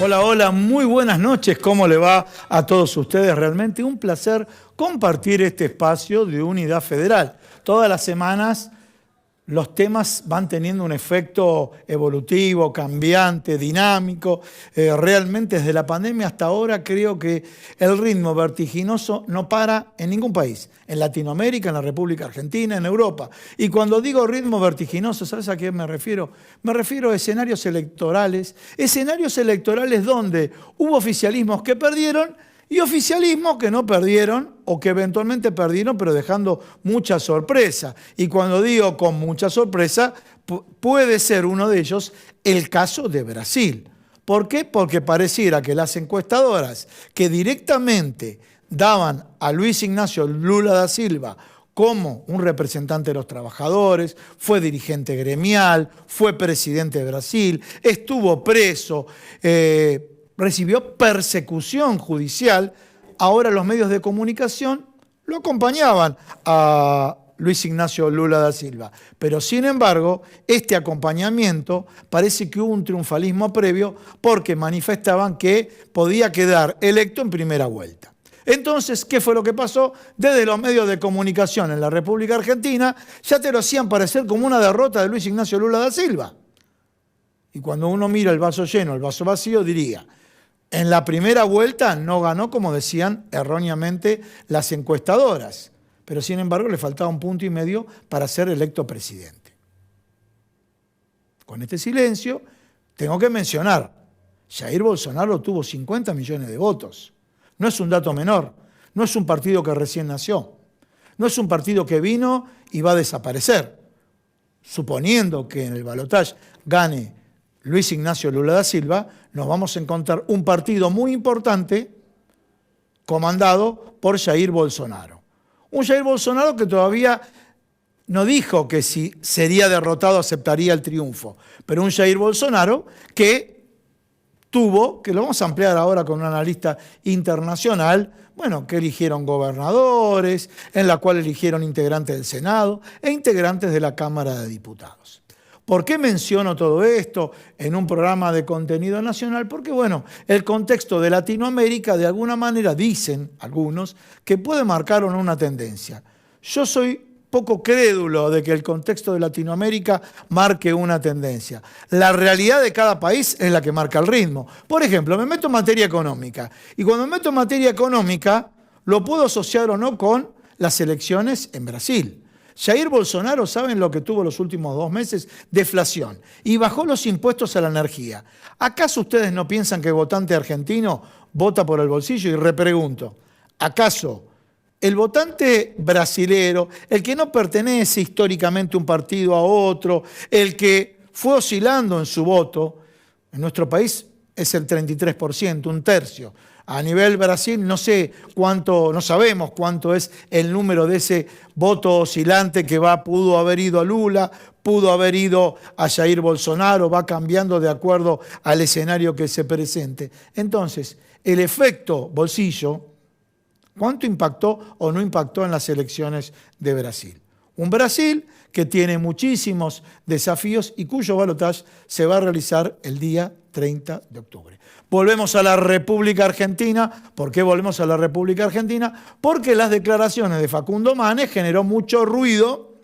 Hola, hola, muy buenas noches. ¿Cómo le va a todos ustedes? Realmente un placer compartir este espacio de Unidad Federal. Todas las semanas los temas van teniendo un efecto evolutivo, cambiante, dinámico. Realmente desde la pandemia hasta ahora creo que el ritmo vertiginoso no para en ningún país. En Latinoamérica, en la República Argentina, en Europa. Y cuando digo ritmo vertiginoso, ¿sabes a qué me refiero? Me refiero a escenarios electorales donde hubo oficialismos que perdieron y oficialismos que no perdieron o que eventualmente perdieron, pero dejando mucha sorpresa. Y cuando digo con mucha sorpresa, puede ser uno de ellos el caso de Brasil. ¿Por qué? Porque pareciera que las encuestadoras que directamente daban a Luis Ignacio Lula da Silva como un representante de los trabajadores, fue dirigente gremial, fue presidente de Brasil, estuvo preso, recibió persecución judicial, ahora los medios de comunicación lo acompañaban a Luis Ignacio Lula da Silva. Pero sin embargo, este acompañamiento parece que hubo un triunfalismo previo porque manifestaban que podía quedar electo en primera vuelta. Entonces, ¿qué fue lo que pasó? Desde los medios de comunicación en la República Argentina ya te lo hacían parecer como una derrota de Luis Ignacio Lula da Silva. Y cuando uno mira el vaso lleno, el vaso vacío, diría, en la primera vuelta no ganó, como decían erróneamente las encuestadoras, pero sin embargo le faltaba 1,5 puntos para ser electo presidente. Con este silencio, tengo que mencionar, Jair Bolsonaro tuvo 50 millones de votos. No es un dato menor, no es un partido que recién nació, no es un partido que vino y va a desaparecer. Suponiendo que en el balotaje gane Luis Ignacio Lula da Silva, nos vamos a encontrar un partido muy importante comandado por Jair Bolsonaro. Un Jair Bolsonaro que todavía no dijo que si sería derrotado aceptaría el triunfo, pero un Jair Bolsonaro que tuvo, que lo vamos a ampliar ahora con un analista internacional, bueno, que eligieron gobernadores, en la cual eligieron integrantes del Senado e integrantes de la Cámara de Diputados. ¿Por qué menciono todo esto en un programa de contenido nacional? Porque, bueno, el contexto de Latinoamérica, de alguna manera, dicen algunos, que puede marcar o no una tendencia. Yo soy poco crédulo de que el contexto de Latinoamérica marque una tendencia. La realidad de cada país es la que marca el ritmo. Por ejemplo, me meto en materia económica. Y cuando me meto en materia económica, lo puedo asociar o no con las elecciones en Brasil. Jair Bolsonaro, ¿saben lo que tuvo los últimos 2 meses? Deflación. Y bajó los impuestos a la energía. ¿Acaso ustedes no piensan que el votante argentino vota por el bolsillo? Y repregunto, ¿acaso el votante brasilero, el que no pertenece históricamente un partido a otro, el que fue oscilando en su voto, en nuestro país es el 33%, 1/3. A nivel Brasil no sé cuánto, no sabemos cuánto es el número de ese voto oscilante que pudo haber ido a Lula, pudo haber ido a Jair Bolsonaro, va cambiando de acuerdo al escenario que se presente. Entonces, el efecto bolsillo, ¿cuánto impactó o no impactó en las elecciones de Brasil? Un Brasil que tiene muchísimos desafíos y cuyo balotaje se va a realizar el día 30 de octubre. Volvemos a la República Argentina. ¿Por qué volvemos a la República Argentina? Porque las declaraciones de Facundo Manes generó mucho ruido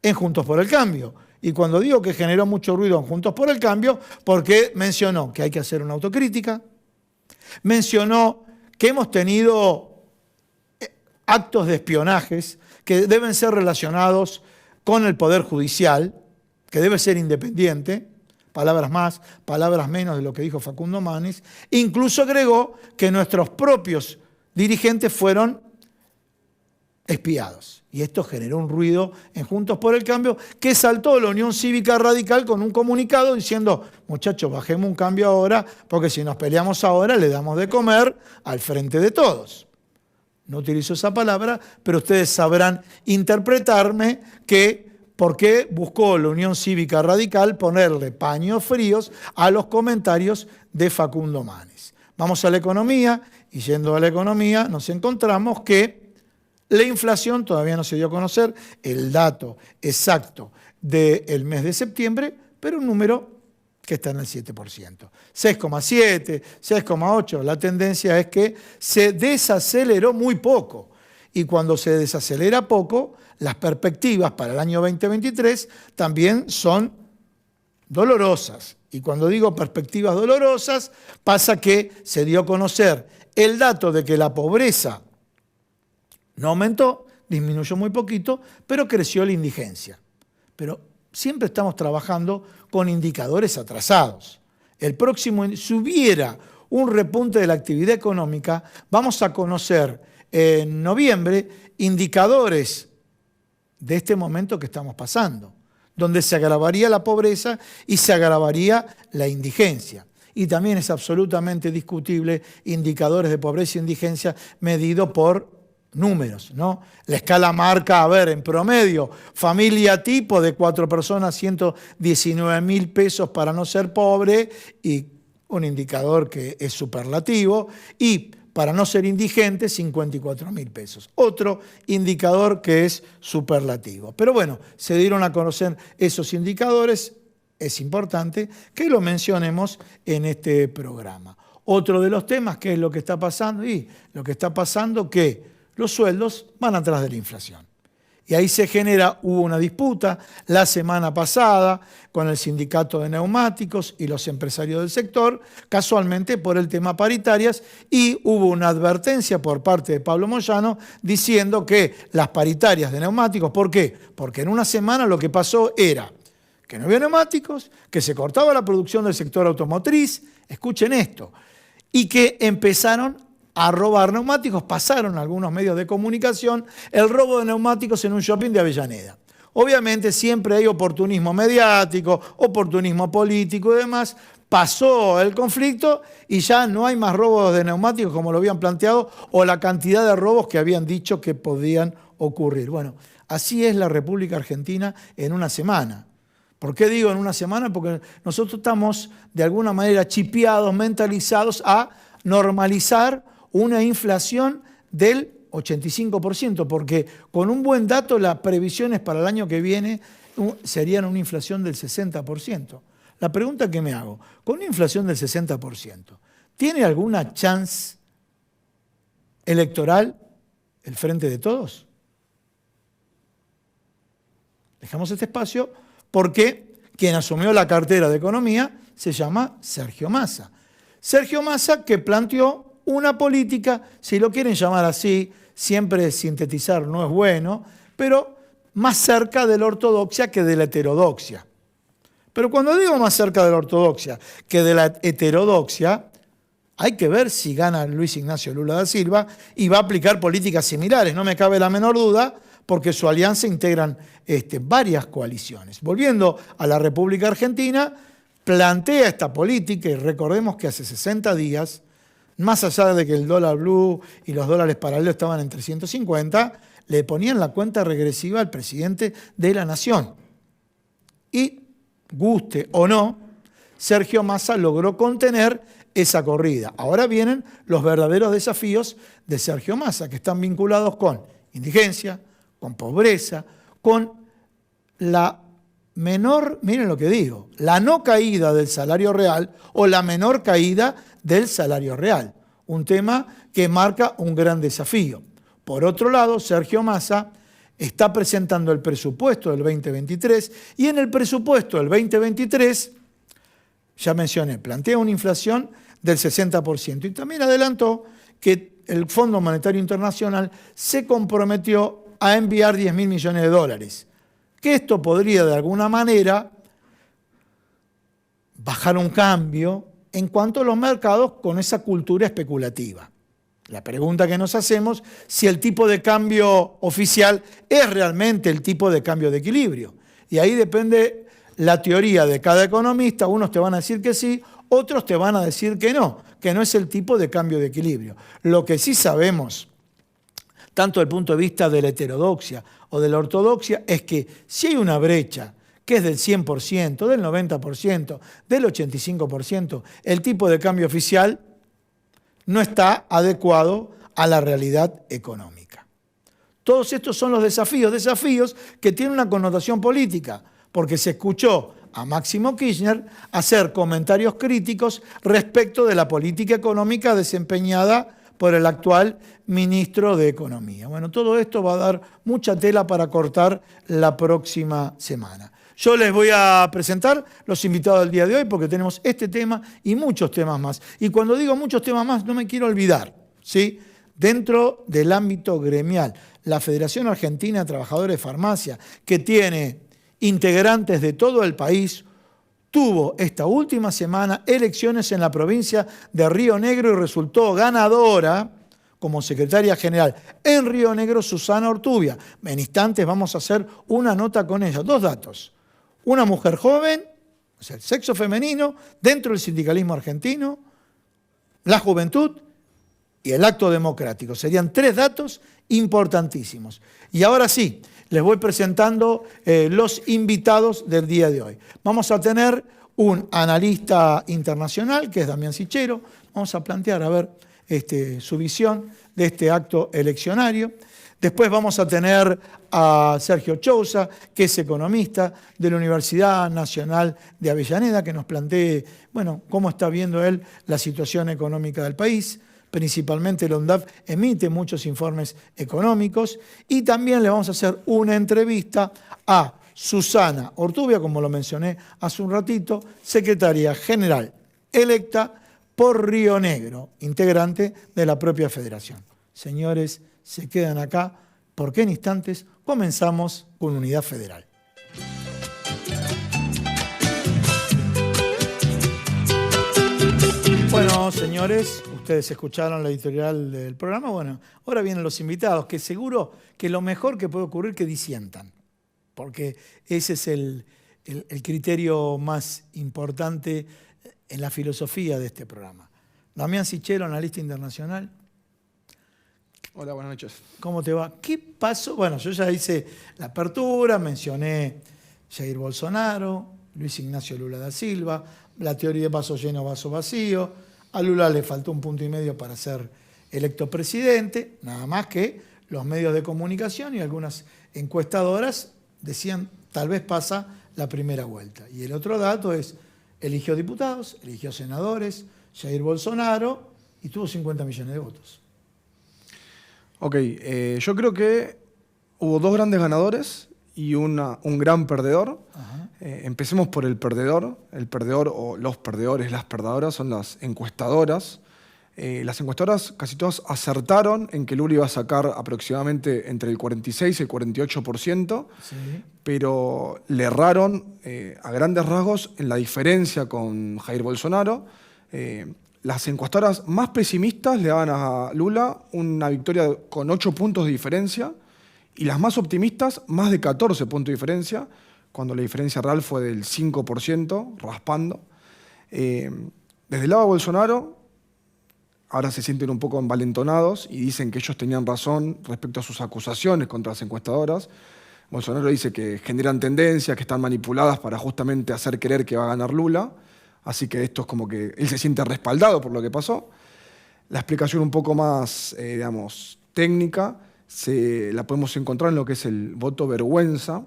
en Juntos por el Cambio. Y cuando digo que generó mucho ruido en Juntos por el Cambio, porque mencionó que hay que hacer una autocrítica, mencionó que hemos tenido actos de espionajes que deben ser relacionados con el Poder Judicial, que debe ser independiente, palabras más, palabras menos de lo que dijo Facundo Manes. Incluso agregó que nuestros propios dirigentes fueron espiados. Y esto generó un ruido en Juntos por el Cambio que saltó la Unión Cívica Radical con un comunicado diciendo, muchachos, bajemos un cambio ahora, porque si nos peleamos ahora le damos de comer al frente de todos. No utilizo esa palabra, pero ustedes sabrán interpretarme que por qué buscó la Unión Cívica Radical ponerle paños fríos a los comentarios de Facundo Manes. Vamos a la economía, y yendo a la economía nos encontramos que la inflación todavía no se dio a conocer el dato exacto del mes de septiembre, pero un número que está en el 7%. 6,7, 6,8, la tendencia es que se desaceleró muy poco. Y cuando se desacelera poco, las perspectivas para el año 2023 también son dolorosas. Y cuando digo perspectivas dolorosas, pasa que se dio a conocer el dato de que la pobreza no aumentó, disminuyó muy poquito, pero creció la indigencia. Pero siempre estamos trabajando con indicadores atrasados. El próximo, si hubiera un repunte de la actividad económica, vamos a conocer en noviembre indicadores de este momento que estamos pasando, donde se agravaría la pobreza y se agravaría la indigencia. Y también es absolutamente discutible indicadores de pobreza e indigencia medidos por números, ¿no? La escala marca, a ver, en promedio, familia tipo de 4 personas, 119.000 pesos para no ser pobre, y un indicador que es superlativo, y para no ser indigente, 54.000 pesos. Otro indicador que es superlativo. Pero bueno, se dieron a conocer esos indicadores, es importante que lo mencionemos en este programa. Otro de los temas, ¿qué es lo que está pasando? Y lo que está pasando que los sueldos van atrás de la inflación. Y ahí hubo una disputa la semana pasada con el sindicato de neumáticos y los empresarios del sector, casualmente por el tema paritarias, y hubo una advertencia por parte de Pablo Moyano diciendo que las paritarias de neumáticos, ¿por qué? Porque en una semana lo que pasó era que no había neumáticos, que se cortaba la producción del sector automotriz, escuchen esto, y que empezaron a robar neumáticos, pasaron algunos medios de comunicación el robo de neumáticos en un shopping de Avellaneda. Obviamente siempre hay oportunismo mediático, oportunismo político y demás. Pasó el conflicto y ya no hay más robos de neumáticos como lo habían planteado o la cantidad de robos que habían dicho que podían ocurrir. Bueno, así es la República Argentina en una semana. ¿Por qué digo en una semana? Porque nosotros estamos de alguna manera chipeados, mentalizados a normalizar una inflación del 85%, porque con un buen dato las previsiones para el año que viene serían una inflación del 60%. La pregunta que me hago, con una inflación del 60%, ¿tiene alguna chance electoral el Frente de Todos? Dejamos este espacio porque quien asumió la cartera de Economía se llama Sergio Massa. Sergio Massa que planteó una política, si lo quieren llamar así, siempre sintetizar no es bueno, pero más cerca de la ortodoxia que de la heterodoxia. Pero cuando digo más cerca de la ortodoxia que de la heterodoxia, hay que ver si gana Luis Ignacio Lula da Silva y va a aplicar políticas similares, no me cabe la menor duda, porque su alianza integran varias coaliciones. Volviendo a la República Argentina, plantea esta política y recordemos que hace 60 días, más allá de que el dólar blue y los dólares paralelos estaban en 350, le ponían la cuenta regresiva al presidente de la Nación. Y, guste o no, Sergio Massa logró contener esa corrida. Ahora vienen los verdaderos desafíos de Sergio Massa, que están vinculados con indigencia, con pobreza, con la menor, miren lo que digo, la no caída del salario real o la menor caída del salario real. Un tema que marca un gran desafío. Por otro lado, Sergio Massa está presentando el presupuesto del 2023 y en el presupuesto del 2023, ya mencioné, plantea una inflación del 60% y también adelantó que el Fondo Monetario Internacional se comprometió a enviar 10.000 millones de dólares. Que esto podría de alguna manera bajar un cambio en cuanto a los mercados con esa cultura especulativa. La pregunta que nos hacemos, si el tipo de cambio oficial es realmente el tipo de cambio de equilibrio. Y ahí depende la teoría de cada economista, unos te van a decir que sí, otros te van a decir que no es el tipo de cambio de equilibrio. Lo que sí sabemos, tanto desde el punto de vista de la heterodoxia o de la ortodoxia, es que si hay una brecha que es del 100%, del 90%, del 85%, el tipo de cambio oficial no está adecuado a la realidad económica. Todos estos son los desafíos que tienen una connotación política, porque se escuchó a Máximo Kirchner hacer comentarios críticos respecto de la política económica desempeñada por el actual ministro de Economía. Bueno, todo esto va a dar mucha tela para cortar la próxima semana. Yo les voy a presentar los invitados del día de hoy porque tenemos este tema y muchos temas más. Y cuando digo muchos temas más, no me quiero olvidar, ¿sí? Dentro del ámbito gremial, la Federación Argentina de Trabajadores de Farmacia, que tiene integrantes de todo el país, tuvo esta última semana elecciones en la provincia de Río Negro y resultó ganadora como secretaria general en Río Negro Susana Ortubia. En instantes vamos a hacer una nota con ella. Dos datos. Una mujer joven, o sea, el sexo femenino, dentro del sindicalismo argentino, la juventud y el acto democrático. Serían tres datos importantísimos. Y ahora sí, les voy presentando los invitados del día de hoy. Vamos a tener un analista internacional, que es Damián Sichero. Vamos a plantear, a ver, su visión de este acto eleccionario. Después vamos a tener a Sergio Chousa, que es economista de la Universidad Nacional de Avellaneda, que nos plantee, bueno, cómo está viendo él la situación económica del país. Principalmente el ONDAF emite muchos informes económicos y también le vamos a hacer una entrevista a Susana Ortubia, como lo mencioné hace un ratito, secretaria general electa por Río Negro, integrante de la propia federación. Señores, se quedan acá porque en instantes comenzamos con Unidad Federal. Bueno, señores, ustedes escucharon la editorial del programa. Bueno, ahora vienen los invitados, que seguro que lo mejor que puede ocurrir es que disientan, porque ese es el criterio más importante en la filosofía de este programa. Damián Sichero, analista internacional. Hola, buenas noches. ¿Cómo te va? ¿Qué pasó? Bueno, yo ya hice la apertura, mencioné Jair Bolsonaro, Luis Ignacio Lula da Silva, la teoría de vaso lleno, vaso vacío. A Lula le faltó 1,5 puntos para ser electo presidente, nada más que los medios de comunicación y algunas encuestadoras decían tal vez pasa la primera vuelta. Y el otro dato es, eligió diputados, eligió senadores, Jair Bolsonaro, y tuvo 50 millones de votos. Ok, yo creo que hubo dos grandes ganadores y un gran perdedor. Empecemos por el perdedor. El perdedor o los perdedores, las perdedoras son las encuestadoras. Las encuestadoras casi todas acertaron en que Lula iba a sacar aproximadamente entre el 46 y el 48%, sí, pero le erraron a grandes rasgos en la diferencia con Jair Bolsonaro. Las encuestadoras más pesimistas le daban a Lula una victoria con 8 puntos de diferencia y las más optimistas más de 14 puntos de diferencia, cuando la diferencia real fue del 5%, raspando. Desde el lado de Bolsonaro, ahora se sienten un poco envalentonados y dicen que ellos tenían razón respecto a sus acusaciones contra las encuestadoras. Bolsonaro dice que generan tendencias, que están manipuladas para justamente hacer creer que va a ganar Lula. Así que esto es como que él se siente respaldado por lo que pasó. La explicación un poco más, técnica, la podemos encontrar en lo que es el voto vergüenza,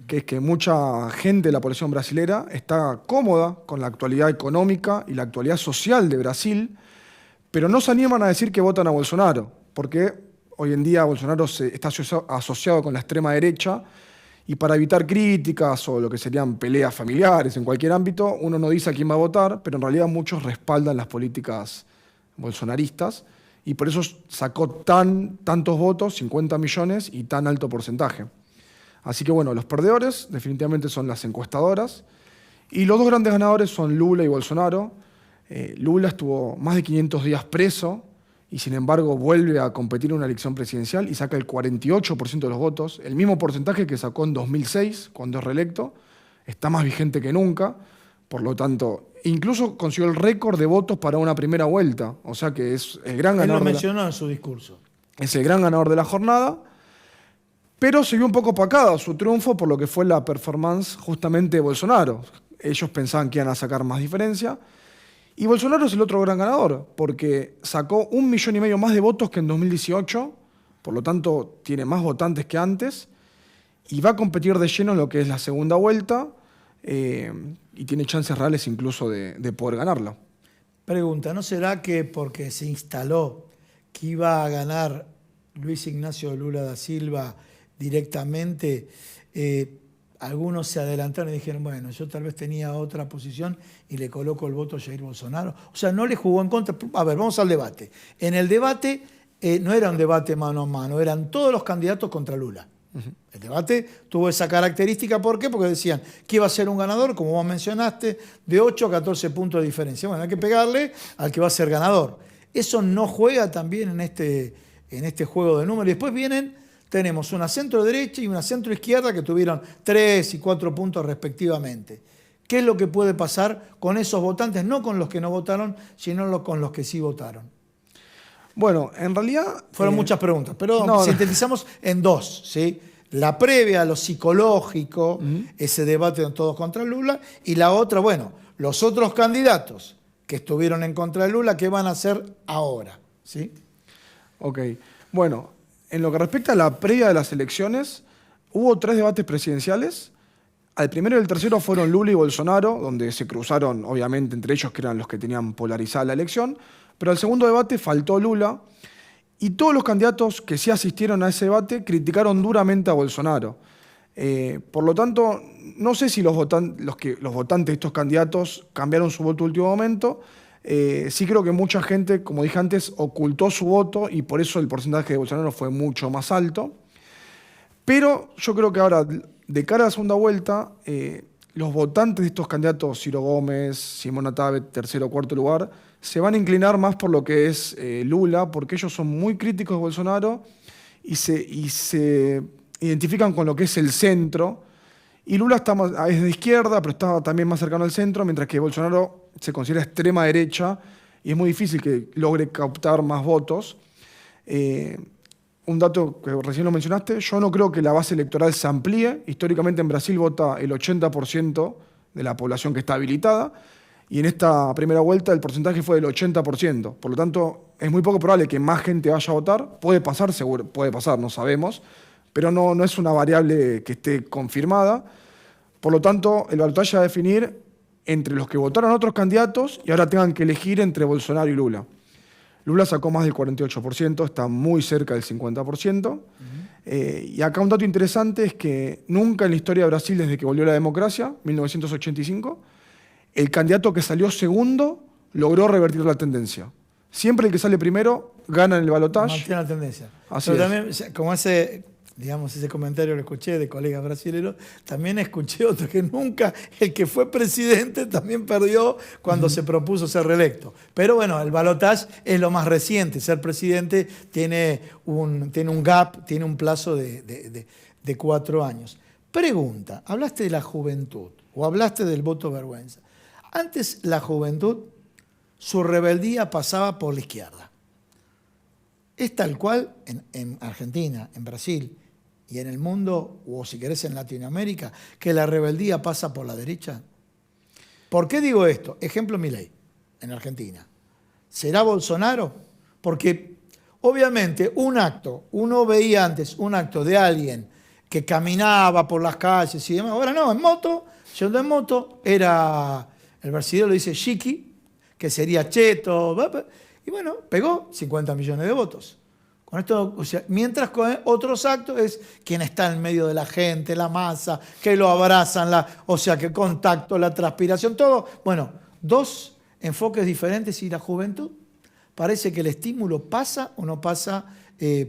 que es que mucha gente de la población brasilera está cómoda con la actualidad económica y la actualidad social de Brasil, pero no se animan a decir que votan a Bolsonaro, porque hoy en día Bolsonaro está asociado con la extrema derecha y para evitar críticas o lo que serían peleas familiares en cualquier ámbito, uno no dice a quién va a votar, pero en realidad muchos respaldan las políticas bolsonaristas y por eso sacó tantos votos, 50 millones y tan alto porcentaje. Así que bueno, los perdedores definitivamente son las encuestadoras y los dos grandes ganadores son Lula y Bolsonaro. Lula estuvo más de 500 días preso y sin embargo vuelve a competir en una elección presidencial y saca el 48% de los votos, el mismo porcentaje que sacó en 2006 cuando es reelecto, está más vigente que nunca, por lo tanto, incluso consiguió el récord de votos para una primera vuelta, o sea que es el gran ganador. Él lo mencionó en su discurso. Es el gran ganador de la jornada, pero se vio un poco opacada su triunfo por lo que fue la performance justamente de Bolsonaro. Ellos pensaban que iban a sacar más diferencia. Y Bolsonaro es el otro gran ganador, porque sacó 1,5 millones más de votos que en 2018, por lo tanto tiene más votantes que antes, y va a competir de lleno en lo que es la segunda vuelta. y tiene chances reales incluso de poder ganarlo. Pregunta, ¿no será que porque se instaló que iba a ganar Luis Ignacio Lula da Silva directamente, algunos se adelantaron y dijeron, bueno, yo tal vez tenía otra posición y le coloco el voto a Jair Bolsonaro? O sea, no le jugó en contra. A ver, vamos al debate. En el debate no era un debate mano a mano, eran todos los candidatos contra Lula. El debate tuvo esa característica, ¿por qué? Porque decían que iba a ser un ganador, como vos mencionaste, de 8 a 14 puntos de diferencia. Bueno, hay que pegarle al que va a ser ganador. Eso no juega también en este juego de números. Y después tenemos una centro derecha y una centro izquierda que tuvieron 3 y 4 puntos respectivamente. ¿Qué es lo que puede pasar con esos votantes? No con los que no votaron, sino con los que sí votaron. Bueno, en realidad... Fueron muchas preguntas, pero sintetizamos en dos, ¿sí? La previa, lo psicológico, ese debate de todos contra Lula, y la otra, bueno, los otros candidatos que estuvieron en contra de Lula, ¿qué van a hacer ahora? ¿Sí? Ok. Bueno, en lo que respecta a la previa de las elecciones, hubo 3 debates presidenciales. Al primero y el tercero fueron Lula y Bolsonaro, donde se cruzaron, obviamente, entre ellos, que eran los que tenían polarizada la elección. Pero al segundo debate faltó Lula y todos los candidatos que sí asistieron a ese debate criticaron duramente a Bolsonaro. Por lo tanto, no sé si los votantes de estos candidatos cambiaron su voto en último momento. Sí creo que mucha gente, como dije antes, ocultó su voto y por eso el porcentaje de Bolsonaro fue mucho más alto. Pero yo creo que ahora, de cara a la segunda vuelta, los votantes de estos candidatos, Ciro Gómez, Simona Tabet, tercero o cuarto lugar, se van a inclinar más por lo que es Lula, porque ellos son muy críticos de Bolsonaro y se identifican con lo que es el centro. Y Lula es de izquierda, pero está también más cercano al centro, mientras que Bolsonaro se considera extrema derecha y es muy difícil que logre captar más votos. Un dato que recién lo mencionaste, yo no creo que la base electoral se amplíe. Históricamente en Brasil vota el 80% de la población que está habilitada, y en esta primera vuelta el porcentaje fue del 80%. Por lo tanto, es muy poco probable que más gente vaya a votar. Puede pasar, seguro, puede pasar, no sabemos, pero no es una variable que esté confirmada. Por lo tanto, el balotaje va a definir entre los que votaron a otros candidatos y ahora tengan que elegir entre Bolsonaro y Lula. Lula sacó más del 48%, está muy cerca del 50%. Y acá un dato interesante es que nunca en la historia de Brasil, desde que volvió la democracia, 1985, el candidato que salió segundo logró revertir la tendencia. Siempre el que sale primero gana en el balotaje. Mantiene la tendencia. Así Pero es. también, como ese comentario lo escuché de colegas brasileños, también escuché otro que nunca, el que fue presidente también perdió cuando se propuso ser reelecto. Pero bueno, el balotaje es lo más reciente. Ser presidente tiene un gap, tiene un plazo de 4 años. Pregunta, hablaste de la juventud o hablaste del voto vergüenza. Antes la juventud, su rebeldía pasaba por la izquierda. Es tal cual en Argentina, en Brasil y en el mundo, o si querés en Latinoamérica, que la rebeldía pasa por la derecha. ¿Por qué digo esto? Ejemplo Milei, en Argentina. ¿Será Bolsonaro? Porque obviamente uno veía antes un acto de alguien que caminaba por las calles y demás. Ahora no, en moto, yendo en moto, era, el brasileño lo dice chiqui, que sería cheto, y bueno, pegó 50 millones de votos. Con esto, o sea, mientras con otros actos es quien está en medio de la gente, la masa, que lo abrazan, o sea, que el contacto, la transpiración, todo. Bueno, 2 enfoques diferentes y la juventud. Parece que el estímulo pasa o no pasa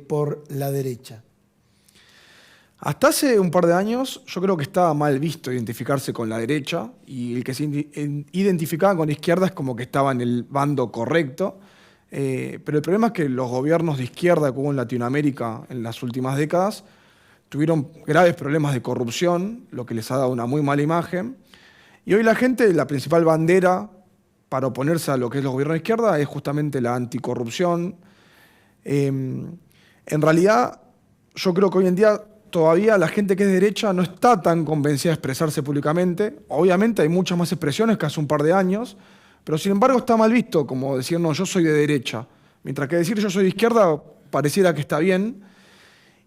por la derecha. Hasta hace un par de años yo creo que estaba mal visto identificarse con la derecha y el que se identificaba con la izquierda es como que estaba en el bando correcto. Pero el problema es que los gobiernos de izquierda que hubo en Latinoamérica en las últimas décadas tuvieron graves problemas de corrupción, lo que les ha dado una muy mala imagen. Y hoy la gente, la principal bandera para oponerse a lo que es los gobiernos de izquierda es justamente la anticorrupción. En realidad, yo creo que hoy en día todavía la gente que es de derecha no está tan convencida de expresarse públicamente. Obviamente hay muchas más expresiones que hace un par de años, pero sin embargo está mal visto como decir, no, yo soy de derecha. Mientras que decir yo soy de izquierda pareciera que está bien.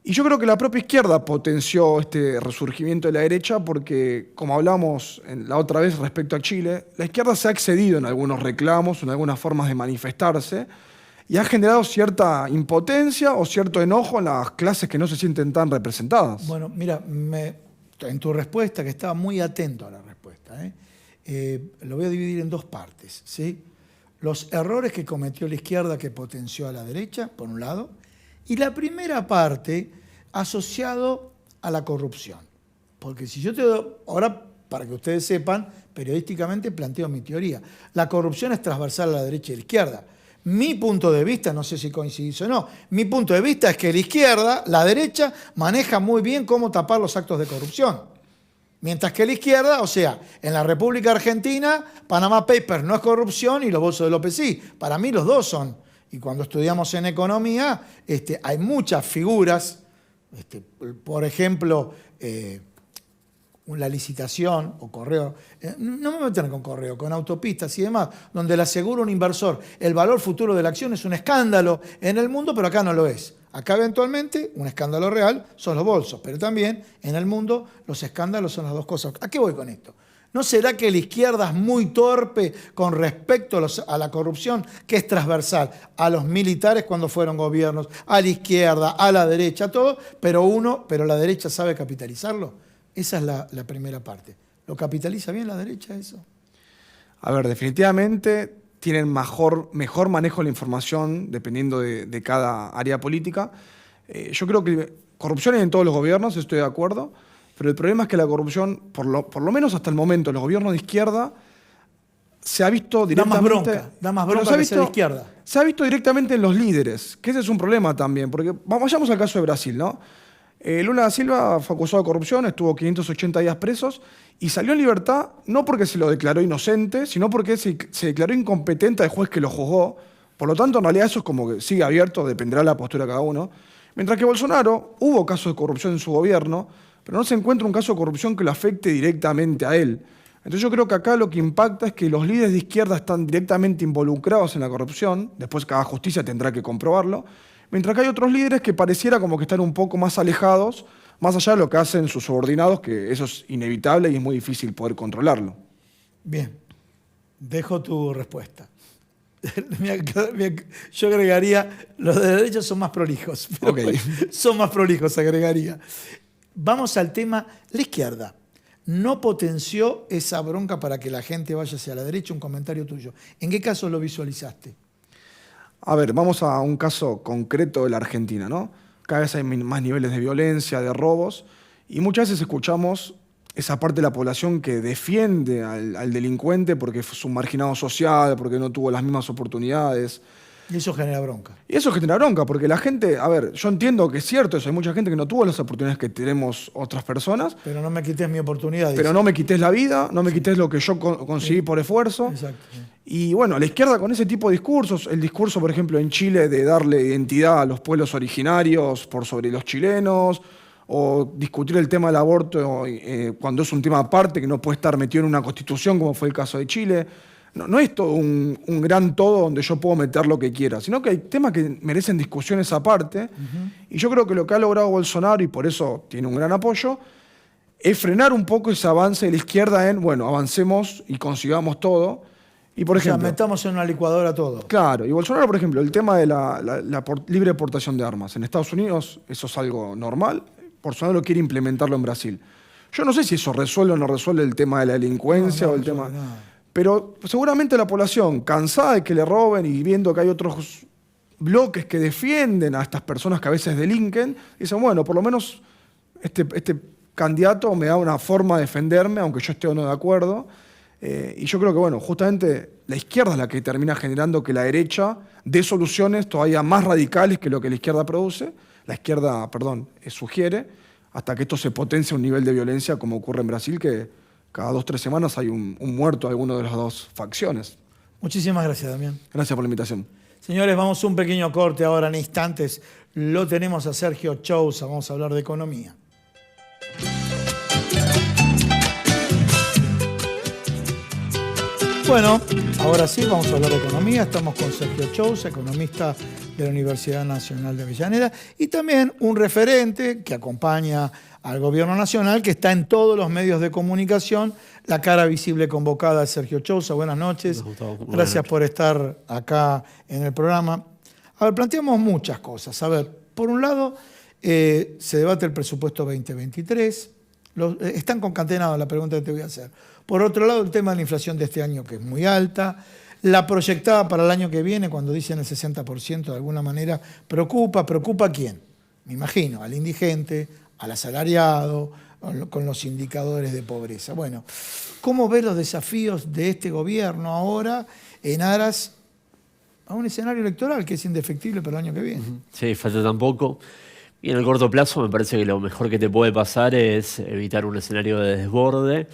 Y yo creo que la propia izquierda potenció este resurgimiento de la derecha porque, como hablamos la otra vez respecto a Chile, la izquierda se ha excedido en algunos reclamos, en algunas formas de manifestarse, y ha generado cierta impotencia o cierto enojo en las clases que no se sienten tan representadas. Bueno, mira, en tu respuesta, que estaba muy atento a la respuesta, lo voy a dividir en dos partes, ¿sí? Los errores que cometió la izquierda que potenció a la derecha, por un lado, y la primera parte asociado a la corrupción. Porque si yo te doy, ahora para que ustedes sepan, periodísticamente planteo mi teoría. La corrupción es transversal a la derecha y a la izquierda. Mi punto de vista, no sé si coincidís o no, mi punto de vista es que la izquierda, la derecha, maneja muy bien cómo tapar los actos de corrupción. Mientras que la izquierda, o sea, en la República Argentina, Panama Papers no es corrupción y los bolsos de López sí. Para mí los dos son. Y cuando estudiamos en economía, hay muchas figuras, por ejemplo, la licitación o correo, no me metan con correo, con autopistas y demás, donde le asegura un inversor el valor futuro de la acción es un escándalo en el mundo, pero acá no lo es. Acá eventualmente un escándalo real son los bolsos, pero también en el mundo los escándalos son las dos cosas. ¿A qué voy con esto? ¿No será que la izquierda es muy torpe con respecto a la corrupción, que es transversal a los militares cuando fueron gobiernos, a la izquierda, a la derecha, todo, pero la derecha sabe capitalizarlo? Esa es la primera parte. ¿Lo capitaliza bien la derecha eso? A ver, definitivamente tienen mejor manejo de la información dependiendo de cada área política. Yo creo que corrupción hay en todos los gobiernos, estoy de acuerdo, pero el problema es que la corrupción, por lo menos hasta el momento, en los gobiernos de izquierda, se ha visto directamente... Da más bronca que sea de izquierda. Se ha visto directamente en los líderes, que ese es un problema también, porque vayamos al caso de Brasil, ¿no? Lula da Silva fue acusado de corrupción, estuvo 580 días presos y salió en libertad no porque se lo declaró inocente, sino porque se declaró incompetente al juez que lo juzgó. Por lo tanto, en realidad eso es como que sigue abierto, dependerá de la postura de cada uno. Mientras que Bolsonaro, hubo casos de corrupción en su gobierno, pero no se encuentra un caso de corrupción que lo afecte directamente a él. Entonces yo creo que acá lo que impacta es que los líderes de izquierda están directamente involucrados en la corrupción, después cada justicia tendrá que comprobarlo, mientras que hay otros líderes que pareciera como que están un poco más alejados, más allá de lo que hacen sus subordinados, que eso es inevitable y es muy difícil poder controlarlo. Bien, dejo tu respuesta. Yo agregaría, los de derecha son más prolijos. Okay. Son más prolijos, agregaría. Vamos al tema, la izquierda no potenció esa bronca para que la gente vaya hacia la derecha. Un comentario tuyo. ¿En qué caso lo visualizaste? A ver, vamos a un caso concreto de la Argentina, ¿no? Cada vez hay más niveles de violencia, de robos, y muchas veces escuchamos esa parte de la población que defiende al delincuente porque es un marginado social, porque no tuvo las mismas oportunidades. Y eso genera bronca. Y eso genera bronca, porque la gente, a ver, yo entiendo que es cierto eso, hay mucha gente que no tuvo las oportunidades que tenemos otras personas. Pero no me quites mi oportunidad. Pero no me quites la vida, no me quites lo que yo conseguí por esfuerzo. Exacto. Y bueno, la izquierda con ese tipo de discursos, el discurso, por ejemplo, en Chile de darle identidad a los pueblos originarios por sobre los chilenos, o discutir el tema del aborto cuando es un tema aparte que no puede estar metido en una constitución, como fue el caso de Chile. No es todo un gran todo donde yo puedo meter lo que quiera, sino que hay temas que merecen discusiones aparte. Y yo creo que lo que ha logrado Bolsonaro, y por eso tiene un gran apoyo, es frenar un poco ese avance de la izquierda en, bueno, avancemos y consigamos todo. Y por ejemplo, metamos en una licuadora todo. Claro, y Bolsonaro, por ejemplo, el tema de la libre exportación de armas. En Estados Unidos eso es algo normal. Bolsonaro quiere implementarlo en Brasil. Yo no sé si eso resuelve o no resuelve el tema de la delincuencia o el tema... Pero seguramente la población, cansada de que le roben y viendo que hay otros bloques que defienden a estas personas que a veces delinquen, dicen, bueno, por lo menos este candidato me da una forma de defenderme, aunque yo esté o no de acuerdo. Y yo creo que, bueno, justamente la izquierda es la que termina generando que la derecha dé soluciones todavía más radicales que lo que la izquierda produce, la izquierda, sugiere, hasta que esto se potencie a un nivel de violencia como ocurre en Brasil, que cada 2 o 3 semanas hay un muerto de alguna de las dos facciones. Muchísimas gracias, Damián. Gracias por la invitación. Señores, vamos a un pequeño corte ahora en instantes. Lo tenemos a Sergio Chousa, vamos a hablar de economía. Bueno, ahora sí, vamos a hablar de economía. Estamos con Sergio Chousa, economista de la Universidad Nacional de Avellaneda, y también un referente que acompaña al Gobierno Nacional, que está en todos los medios de comunicación. La cara visible convocada es Sergio Chousa. Buenas noches. Gracias por estar acá en el programa. A ver, planteamos muchas cosas. A ver, por un lado, se debate el presupuesto 2023. Están concatenados la pregunta que te voy a hacer. Por otro lado, el tema de la inflación de este año, que es muy alta. La proyectada para el año que viene, cuando dicen el 60%, de alguna manera preocupa. ¿Preocupa a quién? Me imagino, al indigente, al asalariado, con los indicadores de pobreza. Bueno, ¿cómo ves los desafíos de este gobierno ahora en aras a un escenario electoral que es indefectible para el año que viene? Sí, falta tampoco. Y en el corto plazo me parece que lo mejor que te puede pasar es evitar un escenario de desborde,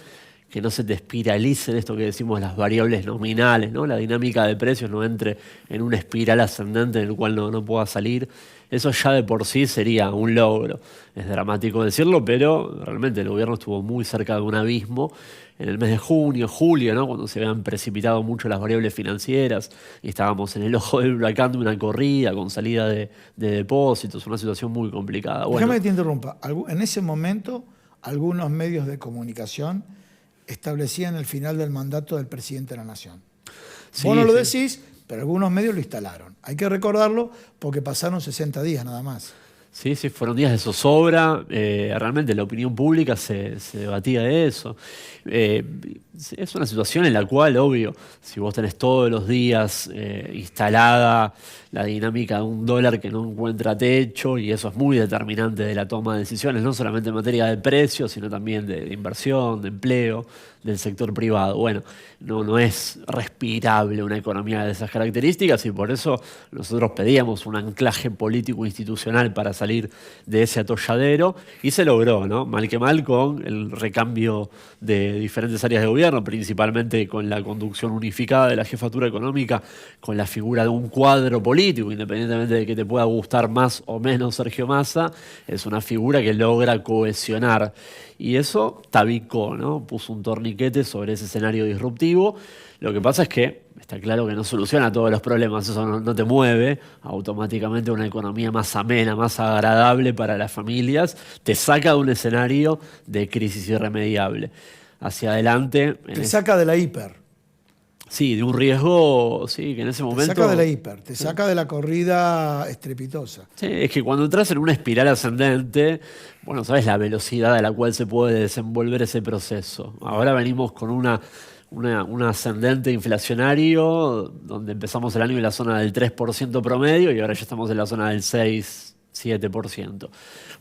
que no se te espiralicen esto que decimos las variables nominales, ¿no? La dinámica de precios no entre en una espiral ascendente en el cual no pueda salir. Eso ya de por sí sería un logro. Es dramático decirlo, pero realmente el gobierno estuvo muy cerca de un abismo en el mes de junio, julio, ¿no? Cuando se habían precipitado mucho las variables financieras y estábamos en el ojo del huracán de una corrida con salida de depósitos, una situación muy complicada. Déjame que te interrumpa. En ese momento, algunos medios de comunicación establecían el final del mandato del presidente de la Nación. Sí, Vos no lo sí. decís, pero algunos medios lo instalaron. Hay que recordarlo porque pasaron 60 días nada más. Sí, fueron días de zozobra. Realmente la opinión pública se debatía de eso. Es una situación en la cual, obvio, si vos tenés todos los días instalada la dinámica de un dólar que no encuentra techo, y eso es muy determinante de la toma de decisiones, no solamente en materia de precios, sino también de inversión, de empleo, del sector privado. Bueno, no es respirable una economía de esas características, y por eso nosotros pedíamos un anclaje político institucional para salir de ese atolladero, y se logró, ¿no? Mal que mal, con el recambio de diferentes áreas de gobierno, principalmente con la conducción unificada de la jefatura económica, con la figura de un cuadro político, independientemente de que te pueda gustar más o menos Sergio Massa, es una figura que logra cohesionar. Y eso tabicó, ¿no? Puso un torniquete sobre ese escenario disruptivo. Lo que pasa es que está claro que no soluciona todos los problemas, eso no te mueve automáticamente a una economía más amena, más agradable para las familias, te saca de un escenario de crisis irremediable. Hacia adelante... Te saca de la hiper. Sí, de un riesgo, sí, que en ese momento... Te saca de la hiper, te saca de la corrida estrepitosa. Sí, es que cuando entras en una espiral ascendente, bueno, sabes la velocidad a la cual se puede desenvolver ese proceso. Ahora venimos con un ascendente inflacionario, donde empezamos el año en la zona del 3% promedio y ahora ya estamos en la zona del 6-7%.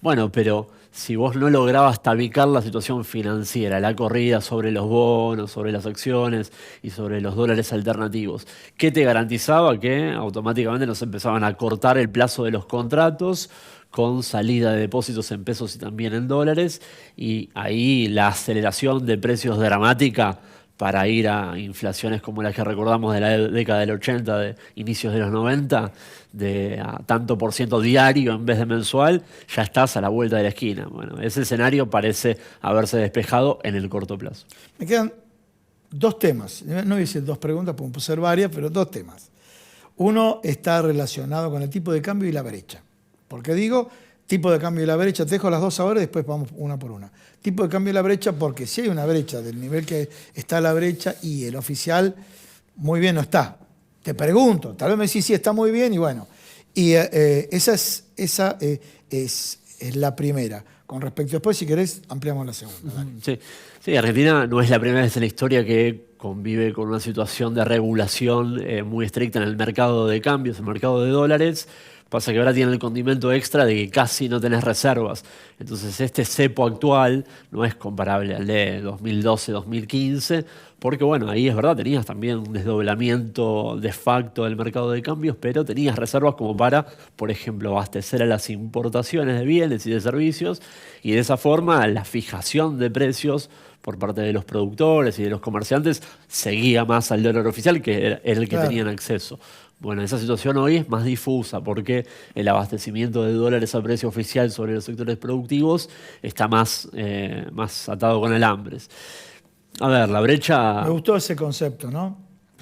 Bueno, pero si vos no lograbas tabicar la situación financiera, la corrida sobre los bonos, sobre las acciones y sobre los dólares alternativos, ¿qué te garantizaba? Que automáticamente nos empezaban a cortar el plazo de los contratos con salida de depósitos en pesos y también en dólares, y ahí la aceleración de precios dramática para ir a inflaciones como las que recordamos de la década del 80, de inicios de los 90, de a tanto por ciento diario en vez de mensual, ya estás a la vuelta de la esquina. Bueno, ese escenario parece haberse despejado en el corto plazo. Me quedan dos temas, no voy a decir dos preguntas, pueden ser varias, pero dos temas. Uno está relacionado con el tipo de cambio y la brecha. ¿Por qué digo tipo de cambio y la brecha? Te dejo las dos ahora y después vamos una por una. Tipo de cambio y la brecha, porque si hay una brecha del nivel que está la brecha y el oficial muy bien no está. Te pregunto, tal vez me decís sí, está muy bien y bueno. Y esa es la primera. Con respecto, después si querés ampliamos la segunda. Sí, Argentina no es la primera vez en la historia que convive con una situación de regulación muy estricta en el mercado de cambios, el mercado de dólares. Pasa que ahora tiene el condimento extra de que casi no tenés reservas. Entonces este cepo actual no es comparable al de 2012-2015, porque bueno, ahí es verdad, tenías también un desdoblamiento de facto del mercado de cambios, pero tenías reservas como para, por ejemplo, abastecer a las importaciones de bienes y de servicios, y de esa forma la fijación de precios por parte de los productores y de los comerciantes seguía más al dólar oficial, que era el que tenían acceso. Bueno, esa situación hoy es más difusa porque el abastecimiento de dólares a precio oficial sobre los sectores productivos está más atado con alambres. A ver, la brecha... Me gustó ese concepto, ¿no?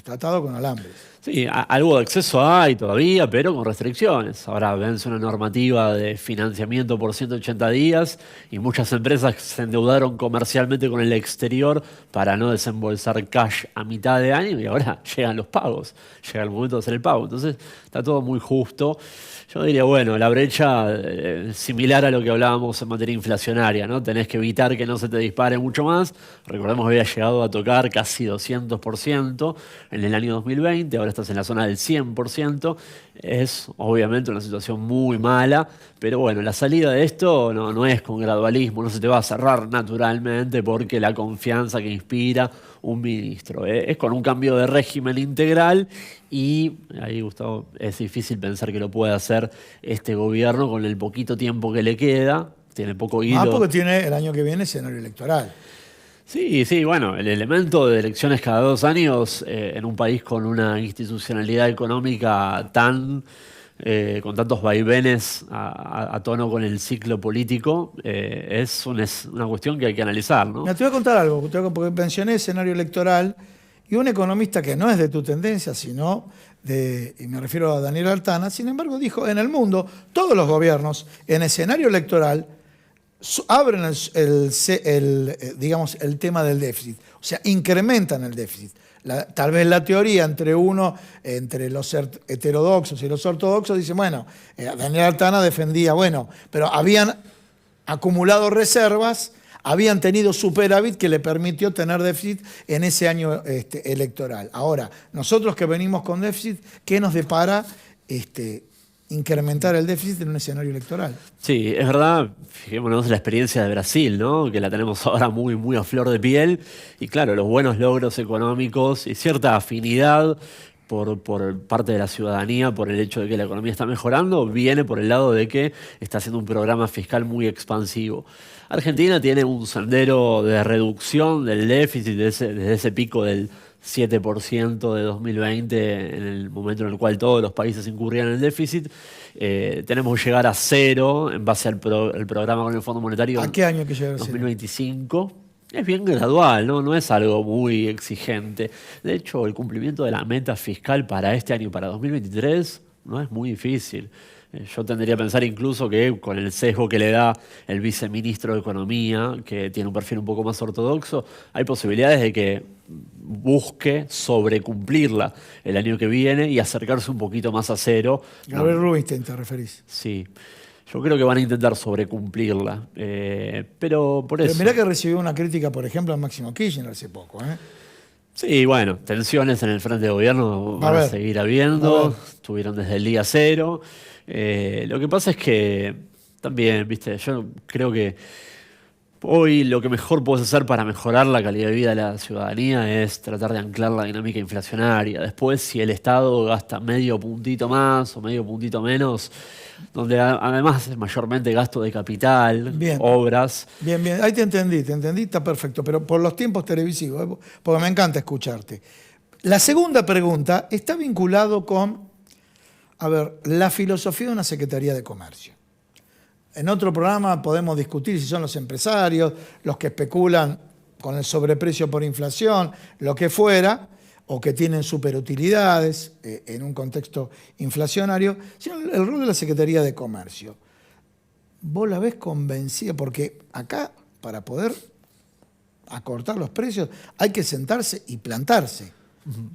está atado con alambres. Sí, algo de acceso hay todavía, pero con restricciones. Ahora vence una normativa de financiamiento por 180 días y muchas empresas se endeudaron comercialmente con el exterior para no desembolsar cash a mitad de año y ahora llegan los pagos, llega el momento de hacer el pago. Entonces está todo muy justo. Yo diría, bueno, la brecha similar a lo que hablábamos en materia inflacionaria, ¿no? Tenés que evitar que no se te dispare mucho más. Recordemos que había llegado a tocar casi 200% en el año 2020, ahora estás en la zona del 100%. Es obviamente una situación muy mala, pero bueno, la salida de esto no es con gradualismo, no se te va a cerrar naturalmente porque la confianza que inspira un ministro. Es con un cambio de régimen integral y ahí, Gustavo, es difícil pensar que lo pueda hacer este gobierno con el poquito tiempo que le queda. Tiene poco hilo. Más porque tiene el año que viene escenario electoral. Sí, bueno, el elemento de elecciones cada 2 años en un país con una institucionalidad económica con tantos vaivenes a tono con el ciclo político, es una cuestión que hay que analizar, ¿no? Mira, te voy a contar algo, porque mencioné escenario electoral y un economista que no es de tu tendencia, sino y me refiero a Daniel Artana, sin embargo dijo, en el mundo, todos los gobiernos en escenario electoral abren digamos, el tema del déficit, o sea, incrementan el déficit. Tal vez la teoría entre los heterodoxos y los ortodoxos dice, bueno, Daniel Artana defendía, bueno, pero habían acumulado reservas, habían tenido superávit que le permitió tener déficit en ese año electoral. Ahora, nosotros que venimos con déficit, ¿qué nos depara incrementar el déficit en un escenario electoral? Sí, es verdad, fijémonos en la experiencia de Brasil, ¿no? Que la tenemos ahora muy, muy a flor de piel. Y claro, los buenos logros económicos y cierta afinidad por parte de la ciudadanía, por el hecho de que la economía está mejorando, viene por el lado de que está haciendo un programa fiscal muy expansivo. Argentina tiene un sendero de reducción del déficit desde ese pico del 7% de 2020, en el momento en el cual todos los países incurrían en el déficit. Tenemos que llegar a 0 en base al programa con el Fondo Monetario. ¿A qué año hay que llegar a 0? 2025. Es bien gradual, ¿no? No es algo muy exigente. De hecho, el cumplimiento de la meta fiscal para este año y para 2023 no es muy difícil. Yo tendría a pensar incluso que con el sesgo que le da el viceministro de Economía, que tiene un perfil un poco más ortodoxo, hay posibilidades de que busque sobrecumplirla el año que viene y acercarse un poquito más a 0. Gabriel Rubinstein, ¿te referís? Sí. Yo creo que van a intentar sobrecumplirla, pero por eso... Pero mirá que recibió una crítica, por ejemplo, a Máximo Kirchner hace poco, ¿eh? Sí, bueno, tensiones en el frente de gobierno van a seguir habiendo, estuvieron desde el día 0. Lo que pasa es que también, viste, yo creo que hoy lo que mejor puedes hacer para mejorar la calidad de vida de la ciudadanía es tratar de anclar la dinámica inflacionaria. Después, si el Estado gasta medio puntito más o medio puntito menos, donde además es mayormente gasto de capital, bien, obras. Bien, ahí te entendí, está perfecto, pero por los tiempos televisivos, porque me encanta escucharte. La segunda pregunta está vinculado con, la filosofía de una Secretaría de Comercio. En otro programa podemos discutir si son los empresarios, los que especulan con el sobreprecio por inflación, lo que fuera, o que tienen superutilidades en un contexto inflacionario, sino el rol de la Secretaría de Comercio. ¿Vos la ves convencida? Porque acá, para poder acortar los precios, hay que sentarse y plantarse.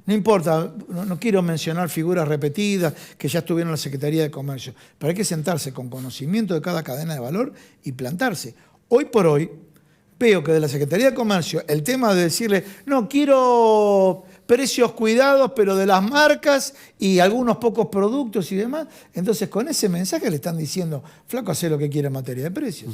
No importa, no quiero mencionar figuras repetidas que ya estuvieron en la Secretaría de Comercio, pero hay que sentarse con conocimiento de cada cadena de valor y plantarse. Hoy por hoy veo que de la Secretaría de Comercio el tema de decirle, no, quiero precios cuidados, pero de las marcas y algunos pocos productos y demás, entonces con ese mensaje le están diciendo, flaco, hacé lo que quiera en materia de precios.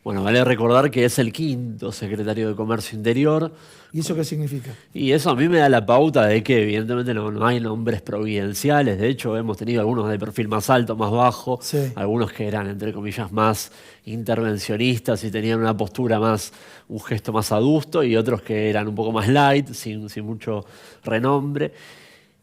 Bueno, vale recordar que es el 5º secretario de Comercio Interior. ¿Y eso qué significa? Y eso a mí me da la pauta de que evidentemente no hay nombres providenciales. De hecho, hemos tenido algunos de perfil más alto, más bajo, sí, algunos que eran, entre comillas, más intervencionistas y tenían una postura más, un gesto más adusto, y otros que eran un poco más light, sin mucho renombre.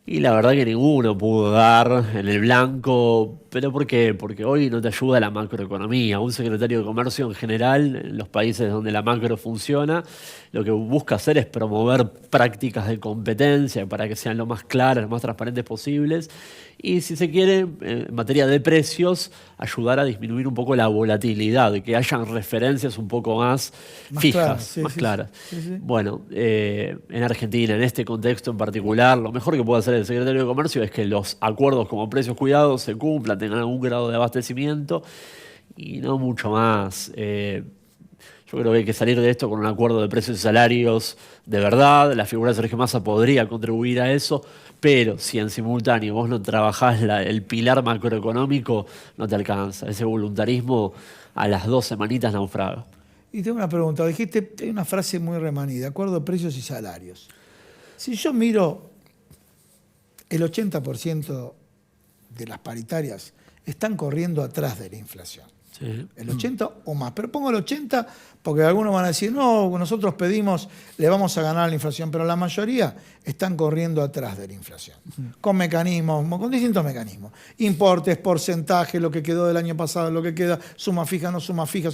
Y la verdad que ninguno pudo dar en el blanco ¿Pero por qué? Porque hoy no te ayuda la macroeconomía. Un secretario de Comercio en general, en los países donde la macro funciona, lo que busca hacer es promover prácticas de competencia para que sean lo más claras, lo más transparentes posibles. Y si se quiere, en materia de precios, ayudar a disminuir un poco la volatilidad, que hayan referencias un poco más fijas, claras, sí, más sí, claras. sí, sí. Bueno, en Argentina, en este contexto en particular, lo mejor que puede hacer el secretario de Comercio es que los acuerdos como precios cuidados se cumplan, tengan algún grado de abastecimiento y no mucho más. Yo creo que hay que salir de esto con un acuerdo de precios y salarios de verdad. La figura de Sergio Massa podría contribuir a eso, pero si en simultáneo vos no trabajás el pilar macroeconómico, no te alcanza. Ese voluntarismo a las 2 semanitas naufraga. Y tengo una pregunta. Dijiste, hay una frase muy remanida, acuerdo de precios y salarios. Si yo miro el 80% de las paritarias están corriendo atrás de la inflación. Sí. El 80 o más. Pero pongo el 80 porque algunos van a decir, no, nosotros pedimos, le vamos a ganar la inflación, pero la mayoría están corriendo atrás de la inflación. Con mecanismos, con distintos mecanismos. Importes, porcentaje, lo que quedó del año pasado, lo que queda, suma fija, no suma fija,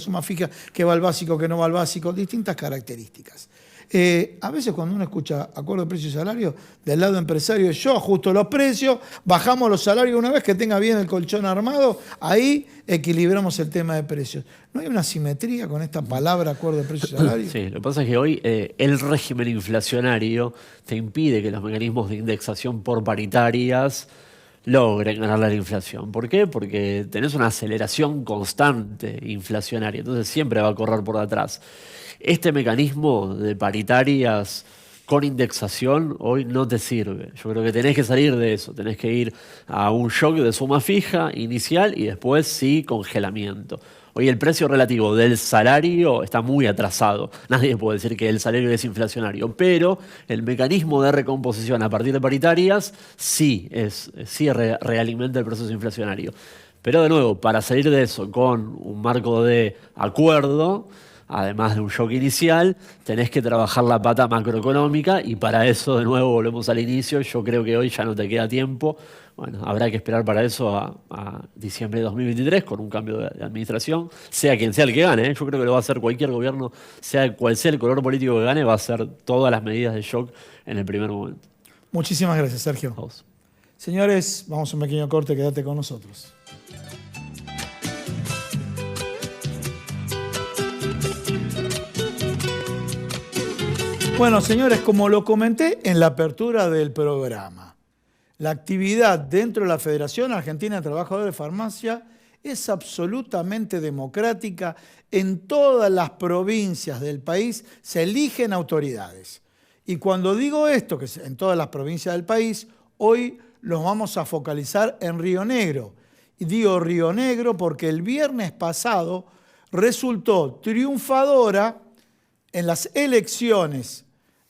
que va al básico, que no va al básico, distintas características. A veces cuando uno escucha acuerdo de precios y salarios, del lado empresario, yo ajusto los precios, bajamos los salarios, una vez que tenga bien el colchón armado, ahí equilibramos el tema de precios. ¿No hay una simetría con esta palabra acuerdo de precios y salarios? Sí, lo que pasa es que hoy el régimen inflacionario te impide que los mecanismos de indexación por paritarias logren ganarle a la inflación. ¿Por qué? Porque tenés una aceleración constante inflacionaria, entonces siempre va a correr por detrás. Este mecanismo de paritarias con indexación hoy no te sirve. Yo creo que tenés que salir de eso, tenés que ir a un shock de suma fija inicial y después sí congelamiento. Hoy el precio relativo del salario está muy atrasado. Nadie puede decir que el salario es inflacionario, pero el mecanismo de recomposición a partir de paritarias sí realimenta el proceso inflacionario. Pero de nuevo, para salir de eso con un marco de acuerdo, además de un shock inicial, tenés que trabajar la pata macroeconómica y para eso, de nuevo, volvemos al inicio. Yo creo que hoy ya no te queda tiempo. Bueno, habrá que esperar para eso a diciembre de 2023 con un cambio de administración, sea quien sea el que gane. Yo creo que lo va a hacer cualquier gobierno, sea cual sea el color político que gane, va a hacer todas las medidas de shock en el primer momento. Muchísimas gracias, Sergio. A vos. Señores, vamos a un pequeño corte, quédate con nosotros. Bueno, señores, como lo comenté en la apertura del programa, la actividad dentro de la Federación Argentina de Trabajadores de Farmacia es absolutamente democrática. En todas las provincias del país se eligen autoridades. Y cuando digo esto, que es en todas las provincias del país, hoy los vamos a focalizar en Río Negro. Y digo Río Negro porque el viernes pasado resultó triunfadora en las elecciones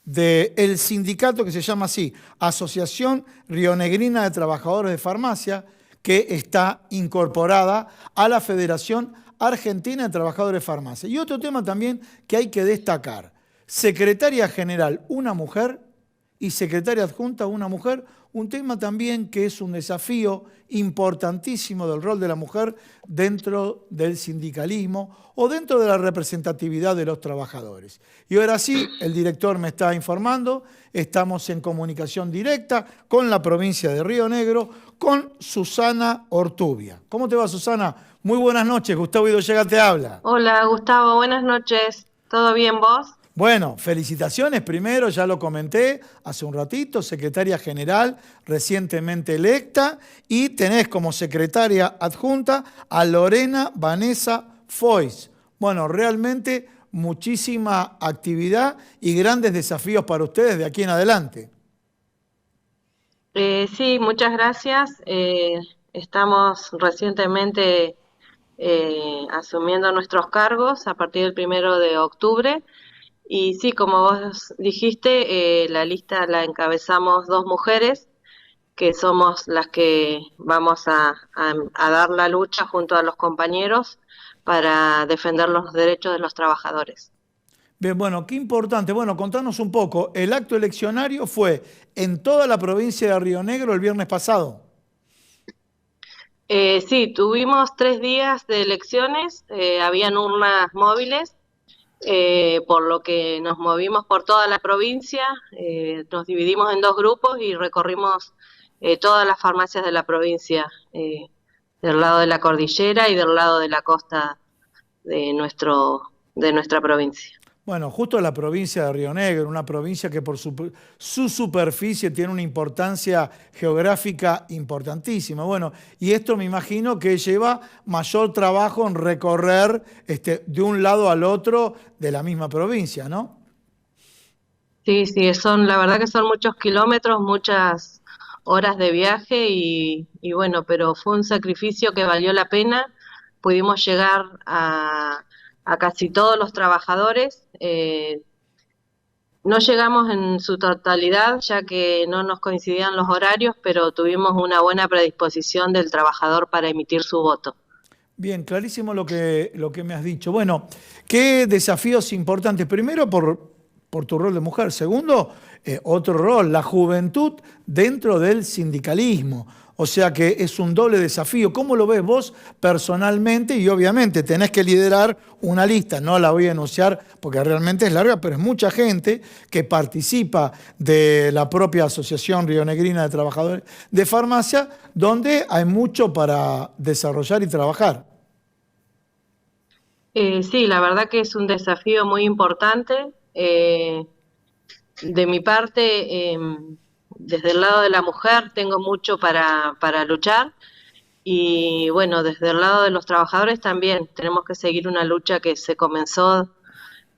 del sindicato que se llama así, Asociación Rionegrina de Trabajadores de Farmacia, que está incorporada a la Federación Argentina de Trabajadores de Farmacia. Y otro tema también que hay que destacar, secretaria general una mujer y secretaria adjunta una mujer, un tema también que es un desafío importantísimo del rol de la mujer dentro del sindicalismo o dentro de la representatividad de los trabajadores. Y ahora sí, el director me está informando, estamos en comunicación directa con la provincia de Río Negro, con Susana Ortubia. ¿Cómo te va, Susana? Muy buenas noches, Gustavo Idollega te habla. Hola Gustavo, buenas noches. ¿Todo bien vos? Bueno, felicitaciones primero, ya lo comenté hace un ratito, secretaria general recientemente electa y tenés como secretaria adjunta a Lorena Vanessa Foix. Bueno, realmente muchísima actividad y grandes desafíos para ustedes de aquí en adelante. Sí, muchas gracias. Estamos recientemente asumiendo nuestros cargos a partir del 1 de octubre. Y sí, como vos dijiste, la lista la encabezamos dos mujeres, que somos las que vamos a dar la lucha junto a los compañeros para defender los derechos de los trabajadores. Bien, bueno, qué importante. Bueno, contanos un poco. El acto eleccionario fue en toda la provincia de Río Negro el viernes pasado. Sí, tuvimos 3 días de elecciones, habían urnas móviles, por lo que nos movimos por toda la provincia, nos dividimos en 2 grupos y recorrimos todas las farmacias de la provincia, del lado de la cordillera y del lado de la costa de nuestra provincia. Bueno, justo la provincia de Río Negro, una provincia que por su superficie tiene una importancia geográfica importantísima. Bueno, y esto me imagino que lleva mayor trabajo en recorrer de un lado al otro de la misma provincia, ¿no? Sí, sí, la verdad que son muchos kilómetros, muchas horas de viaje y bueno, pero fue un sacrificio que valió la pena. Pudimos llegar a casi todos los trabajadores. No llegamos en su totalidad, ya que no nos coincidían los horarios, pero tuvimos una buena predisposición del trabajador para emitir su voto. Bien, clarísimo lo que me has dicho. Bueno, qué desafíos importantes. Primero, por tu rol de mujer. Segundo, otro rol, la juventud dentro del sindicalismo. O sea que es un doble desafío. ¿Cómo lo ves vos personalmente? Y obviamente tenés que liderar una lista, no la voy a enunciar porque realmente es larga, pero es mucha gente que participa de la propia Asociación Rionegrina de Trabajadores de Farmacia, donde hay mucho para desarrollar y trabajar. Sí, la verdad que es un desafío muy importante. De mi parte, desde el lado de la mujer tengo mucho para luchar y bueno, desde el lado de los trabajadores también tenemos que seguir una lucha que se comenzó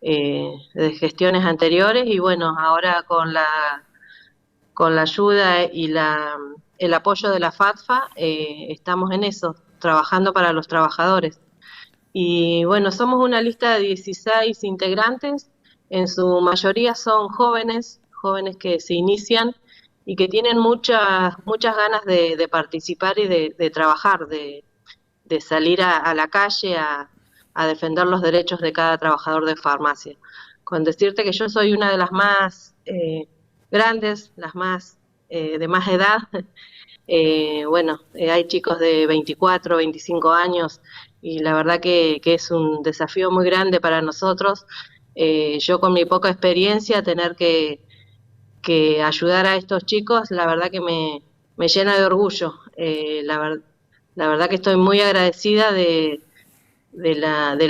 de gestiones anteriores y bueno, ahora con la ayuda y el apoyo de la FATFA estamos en eso, trabajando para los trabajadores. Y bueno, somos una lista de 16 integrantes, en su mayoría son jóvenes, jóvenes que se inician y que tienen muchas ganas de participar y de trabajar, de salir a la calle a defender los derechos de cada trabajador de farmacia. Con decirte que yo soy una de las más grandes, las más de más edad. Bueno, hay chicos de 24, 25 años y la verdad que es un desafío muy grande para nosotros. Yo con mi poca experiencia tener que ayudar a estos chicos, la verdad que me llena de orgullo. La verdad que estoy muy agradecida del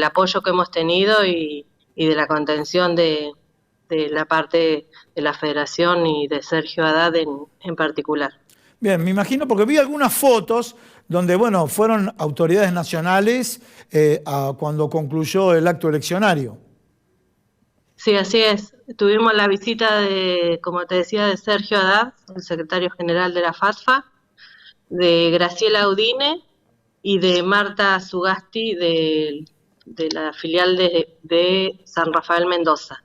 apoyo que hemos tenido y de la contención de la parte de la Federación y de Sergio Haddad en particular. Bien, me imagino, porque vi algunas fotos donde, bueno, fueron autoridades nacionales cuando concluyó el acto eleccionario. Sí, así es. Tuvimos la visita como te decía, de Sergio Haddad, el secretario general de la FATFA, de Graciela Udine y de Marta Sugasti de la filial de San Rafael Mendoza.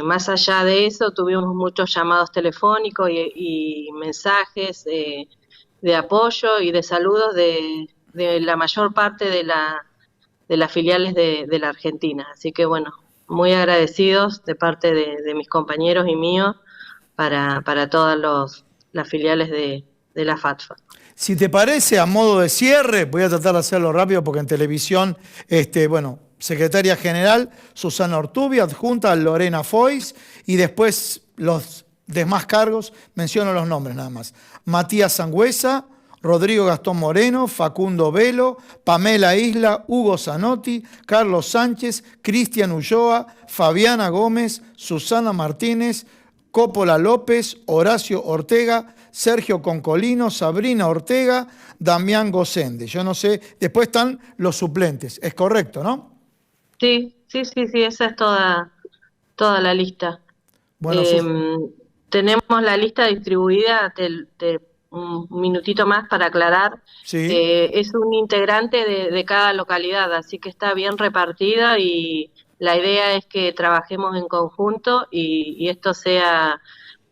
Más allá de eso, tuvimos muchos llamados telefónicos y mensajes de apoyo y de saludos de la mayor parte de las filiales de la Argentina. Así que bueno, muy agradecidos de parte de mis compañeros y míos para todas las filiales de la FATFA. Si te parece, a modo de cierre, voy a tratar de hacerlo rápido porque en televisión, bueno, secretaria general Susana Ortubia, adjunta Lorena Foix y después los demás cargos, menciono los nombres nada más. Matías Sangüesa, Rodrigo Gastón Moreno, Facundo Velo, Pamela Isla, Hugo Zanotti, Carlos Sánchez, Cristian Ulloa, Fabiana Gómez, Susana Martínez, Coppola López, Horacio Ortega, Sergio Concolino, Sabrina Ortega, Damián Gosende. Yo no sé, después están los suplentes. Es correcto, ¿no? Sí, esa es toda la lista. Bueno, tenemos la lista distribuida, un minutito más para aclarar. sí. Es un integrante de cada localidad, así que está bien repartida y la idea es que trabajemos en conjunto y esto sea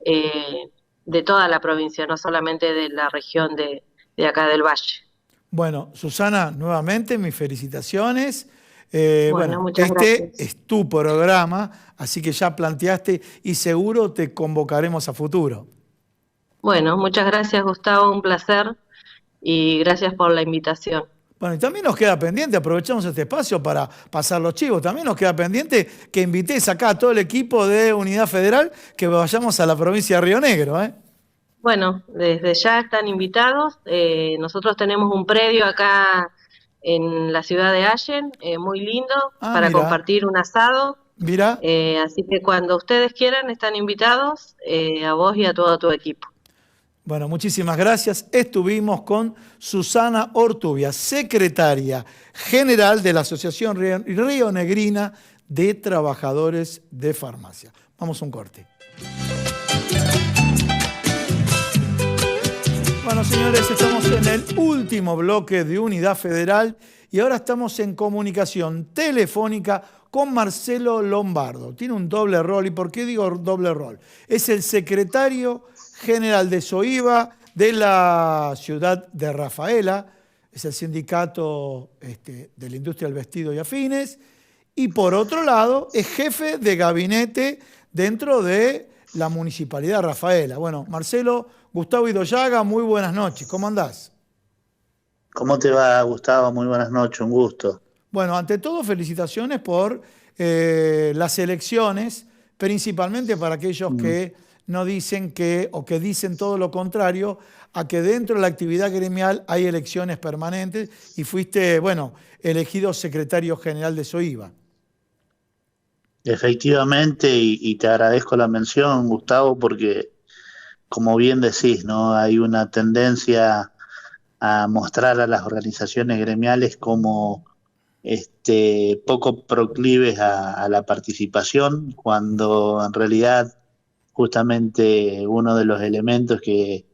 de toda la provincia, no solamente de la región de acá del Valle. Bueno, Susana, nuevamente mis felicitaciones. Bueno, muchas gracias. Es tu programa, así que ya planteaste y seguro te convocaremos a futuro. Bueno, muchas gracias, Gustavo, un placer y gracias por la invitación. Bueno, y también nos queda pendiente, aprovechamos este espacio para pasar los chivos, también nos queda pendiente que invites acá a todo el equipo de Unidad Federal, que vayamos a la provincia de Río Negro, ¿eh? Bueno, desde ya están invitados. Nosotros tenemos un predio acá en la ciudad de Allen, muy lindo, para Mira, compartir un asado. mira. Así que cuando ustedes quieran, están invitados, a vos y a todo tu equipo. Bueno, muchísimas gracias. Estuvimos con Susana Ortubia, secretaria general de la Asociación Rionegrina de Trabajadores de Farmacia. Vamos a un corte. Bueno, señores, estamos en el último bloque de Unidad Federal y ahora estamos en comunicación telefónica con Marcelo Lombardo. Tiene un doble rol. ¿Y por qué digo doble rol? Es el secretario general de SOIVA de la ciudad de Rafaela, es el sindicato de la industria del vestido y afines, y por otro lado es jefe de gabinete dentro de la municipalidad de Rafaela. Bueno, Marcelo, Gustavo Idoyaga, muy buenas noches, ¿cómo andás? ¿Cómo te va, Gustavo? Muy buenas noches, un gusto. Bueno, ante todo, felicitaciones por las elecciones, principalmente para aquellos que no dicen o que dicen todo lo contrario, a que dentro de la actividad gremial hay elecciones permanentes y fuiste, bueno, elegido secretario general de SOIVA. Efectivamente, y te agradezco la mención, Gustavo, porque como bien decís, ¿no? Hay una tendencia a mostrar a las organizaciones gremiales como poco proclives a la participación, cuando en realidad justamente uno de los elementos que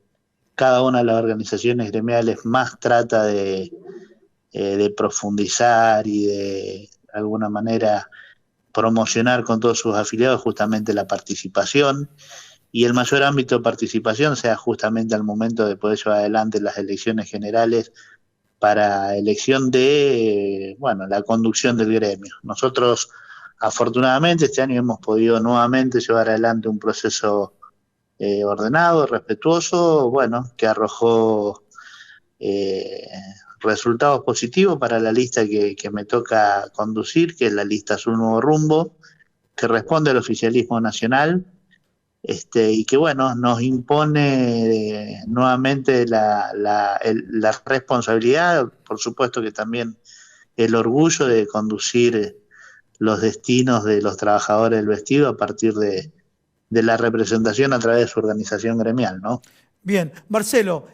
cada una de las organizaciones gremiales más trata de profundizar y de alguna manera promocionar con todos sus afiliados justamente la participación, y el mayor ámbito de participación sea justamente al momento de poder llevar adelante las elecciones generales para elección de la conducción del gremio. Nosotros afortunadamente este año hemos podido nuevamente llevar adelante un proceso ordenado, respetuoso, que arrojó resultados positivos para la lista que me toca conducir, que es la lista Azul Nuevo Rumbo, que responde al oficialismo nacional, y que nos impone nuevamente la responsabilidad, por supuesto que también el orgullo de conducir los destinos de los trabajadores del vestido a partir de la representación a través de su organización gremial, ¿no? Bien, Marcelo,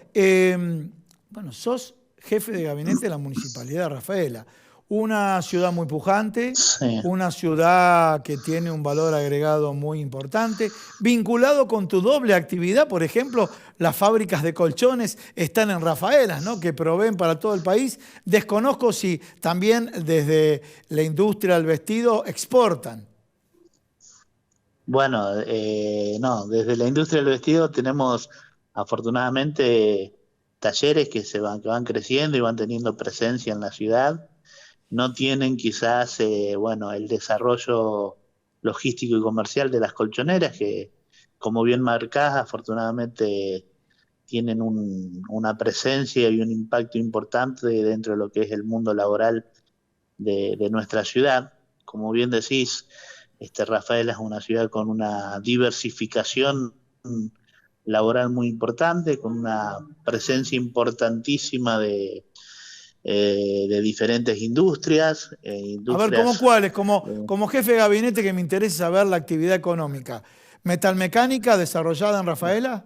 sos jefe de gabinete de la Municipalidad de Rafaela, una ciudad muy pujante, Sí. una ciudad que tiene un valor agregado muy importante, vinculado con tu doble actividad, por ejemplo, las fábricas de colchones están en Rafaela, ¿no? Que proveen para todo el país. Desconozco si también desde la industria del vestido exportan. Bueno, no, desde la industria del vestido tenemos afortunadamente talleres que van creciendo y van teniendo presencia en la ciudad. No tienen quizás el desarrollo logístico y comercial de las colchoneras, que como bien marcás, afortunadamente tienen una presencia y un impacto importante dentro de lo que es el mundo laboral de nuestra ciudad. Como bien decís, Rafaela es una ciudad con una diversificación laboral muy importante, con una presencia importantísima de diferentes industrias. A ver, ¿cómo cuáles? Como jefe de gabinete, que me interesa saber la actividad económica. ¿Metalmecánica desarrollada en Rafaela?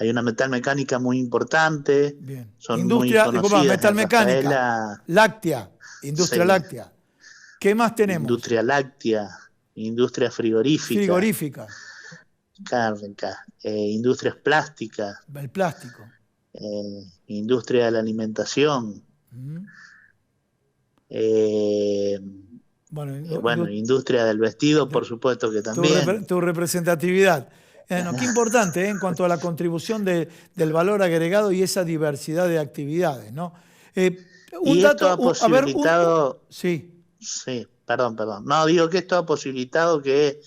Hay una metalmecánica muy importante. Bien. Son Industria, muy conocidas metalmecánica, en Rafaela. láctea, industria Sí. láctea. ¿Qué más tenemos? Industria láctea, industria frigorífica. Frigorífica. Cárnica, industrias plásticas. El plástico. Industria de la alimentación. Industria del vestido, por supuesto que también. Tu representatividad. Qué importante en cuanto a la contribución del valor agregado y esa diversidad de actividades, ¿no? Esto ha posibilitado... Sí. Sí, perdón. No, digo que esto ha posibilitado que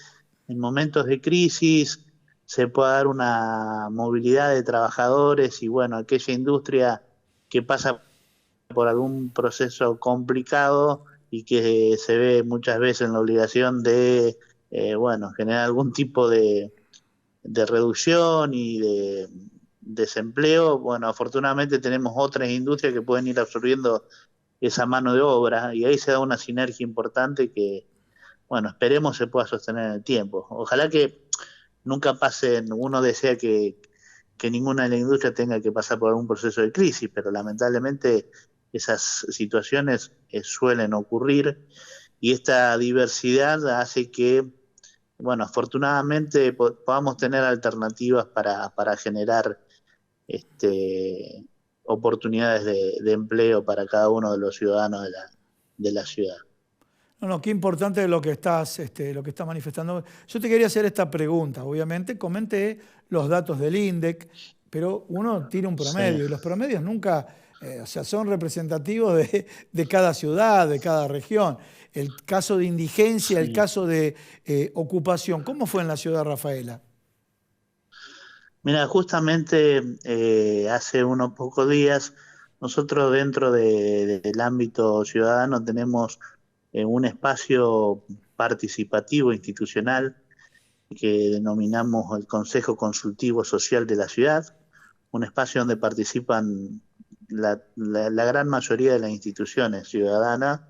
en momentos de crisis se pueda dar una movilidad de trabajadores y bueno, aquella industria que pasa por algún proceso complicado y que se ve muchas veces en la obligación de, bueno, generar algún tipo de reducción y de desempleo. Bueno, afortunadamente tenemos otras industrias que pueden ir absorbiendo esa mano de obra y ahí se da una sinergia importante que, bueno, esperemos se pueda sostener en el tiempo. Ojalá que nunca pasen, uno desea que ninguna de las industrias tenga que pasar por algún proceso de crisis, pero lamentablemente esas situaciones suelen ocurrir y esta diversidad hace que, bueno, afortunadamente podamos tener alternativas para generar oportunidades de empleo para cada uno de los ciudadanos de la ciudad. No, qué importante lo que estás manifestando. Yo te quería hacer esta pregunta. Obviamente, comenté los datos del INDEC, pero uno tira un promedio Sí. y los promedios nunca, o sea, son representativos de cada ciudad, de cada región. El caso de indigencia, el Sí. caso de ocupación, ¿cómo fue en la ciudad de Rafaela? Mira, justamente hace unos pocos días, nosotros dentro del ámbito ciudadano tenemos un espacio participativo institucional que denominamos el Consejo Consultivo Social de la Ciudad, un espacio donde participan la gran mayoría de las instituciones ciudadanas,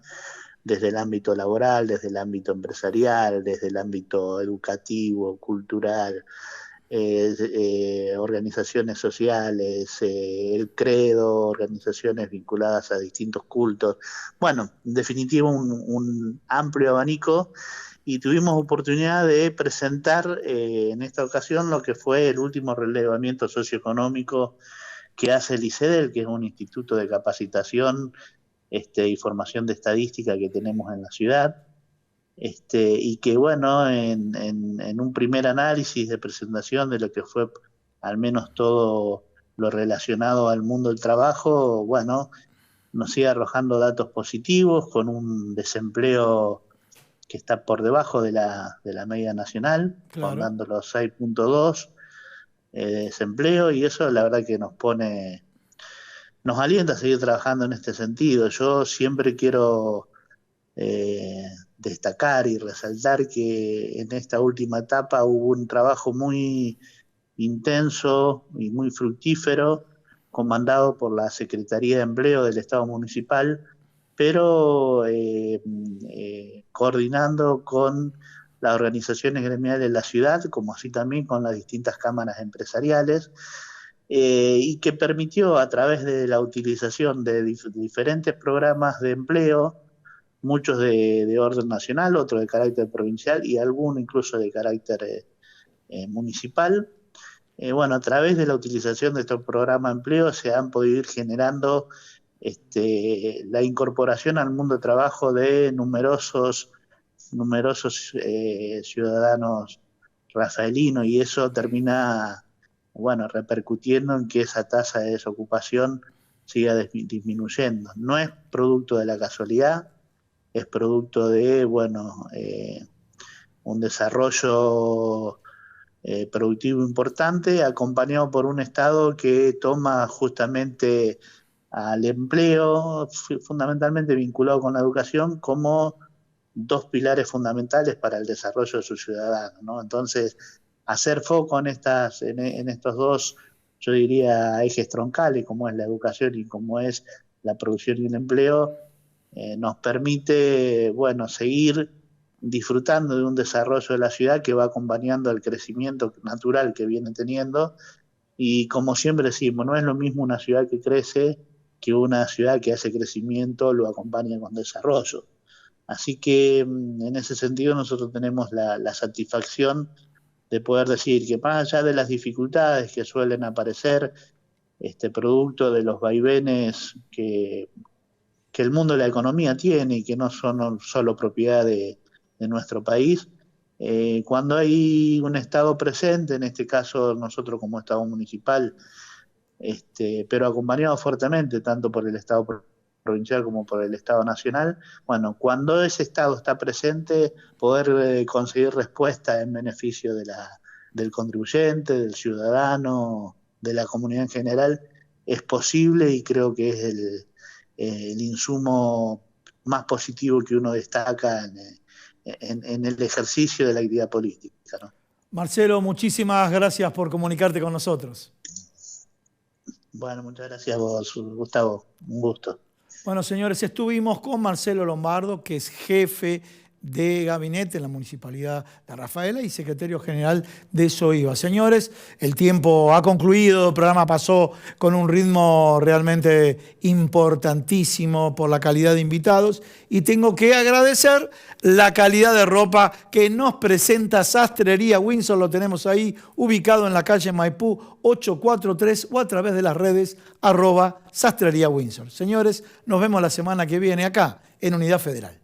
desde el ámbito laboral, desde el ámbito empresarial, desde el ámbito educativo, cultural, organizaciones sociales, el credo, organizaciones vinculadas a distintos cultos. Bueno, en definitiva un amplio abanico y tuvimos oportunidad de presentar en esta ocasión lo que fue el último relevamiento socioeconómico que hace el ICEDEL, que es un instituto de capacitación y formación de estadística que tenemos en la ciudad. Y que bueno, en un primer análisis de presentación de lo que fue al menos todo lo relacionado al mundo del trabajo, bueno, nos sigue arrojando datos positivos con un desempleo que está por debajo de la media nacional, Claro. rondando los 6,2 de desempleo, y eso la verdad que nos alienta a seguir trabajando en este sentido. Yo siempre quiero destacar y resaltar que en esta última etapa hubo un trabajo muy intenso y muy fructífero, comandado por la Secretaría de Empleo del Estado Municipal, pero coordinando con las organizaciones gremiales de la ciudad, como así también con las distintas cámaras empresariales, y que permitió a través de la utilización de diferentes programas de empleo, muchos de orden nacional, otros de carácter provincial y algunos incluso de carácter municipal. Bueno, a través de la utilización de estos programas de empleo se han podido ir generando la incorporación al mundo de trabajo de numerosos ciudadanos rafaelinos, y eso termina, bueno, repercutiendo en que esa tasa de desocupación siga disminuyendo. No es producto de la casualidad, es producto de, bueno, un desarrollo productivo importante, acompañado por un Estado que toma justamente al empleo, fundamentalmente vinculado con la educación, como dos pilares fundamentales para el desarrollo de sus ciudadanos, ¿no? Entonces, hacer foco en estos dos, yo diría, ejes troncales, como es la educación y como es la producción y el empleo, nos permite, bueno, seguir disfrutando de un desarrollo de la ciudad que va acompañando el crecimiento natural que viene teniendo. Y como siempre decimos, no es lo mismo una ciudad que crece que una ciudad que hace crecimiento lo acompaña con desarrollo. Así que en ese sentido nosotros tenemos la satisfacción de poder decir que más allá de las dificultades que suelen aparecer, producto de los vaivenes que el mundo de la economía tiene y que no son solo propiedad de nuestro país, cuando hay un Estado presente, en este caso nosotros como Estado municipal, pero acompañado fuertemente tanto por el Estado provincial como por el Estado nacional, bueno, cuando ese Estado está presente, poder conseguir respuesta en beneficio del contribuyente, del ciudadano, de la comunidad en general, es posible y creo que es el insumo más positivo que uno destaca en el ejercicio de la actividad política, ¿no? Marcelo, muchísimas gracias por comunicarte con nosotros. Bueno, muchas gracias a vos, Gustavo. Un gusto. Bueno, señores, estuvimos con Marcelo Lombardo, que es jefe de gabinete en la Municipalidad de Rafaela y secretario general de SOIVA. Señores, el tiempo ha concluido, el programa pasó con un ritmo realmente importantísimo por la calidad de invitados y tengo que agradecer la calidad de ropa que nos presenta Sastrería Windsor. Lo tenemos ahí ubicado en la calle Maipú 843 o a través de las redes @Sastrería Windsor. Señores, nos vemos la semana que viene acá en Unidad Federal.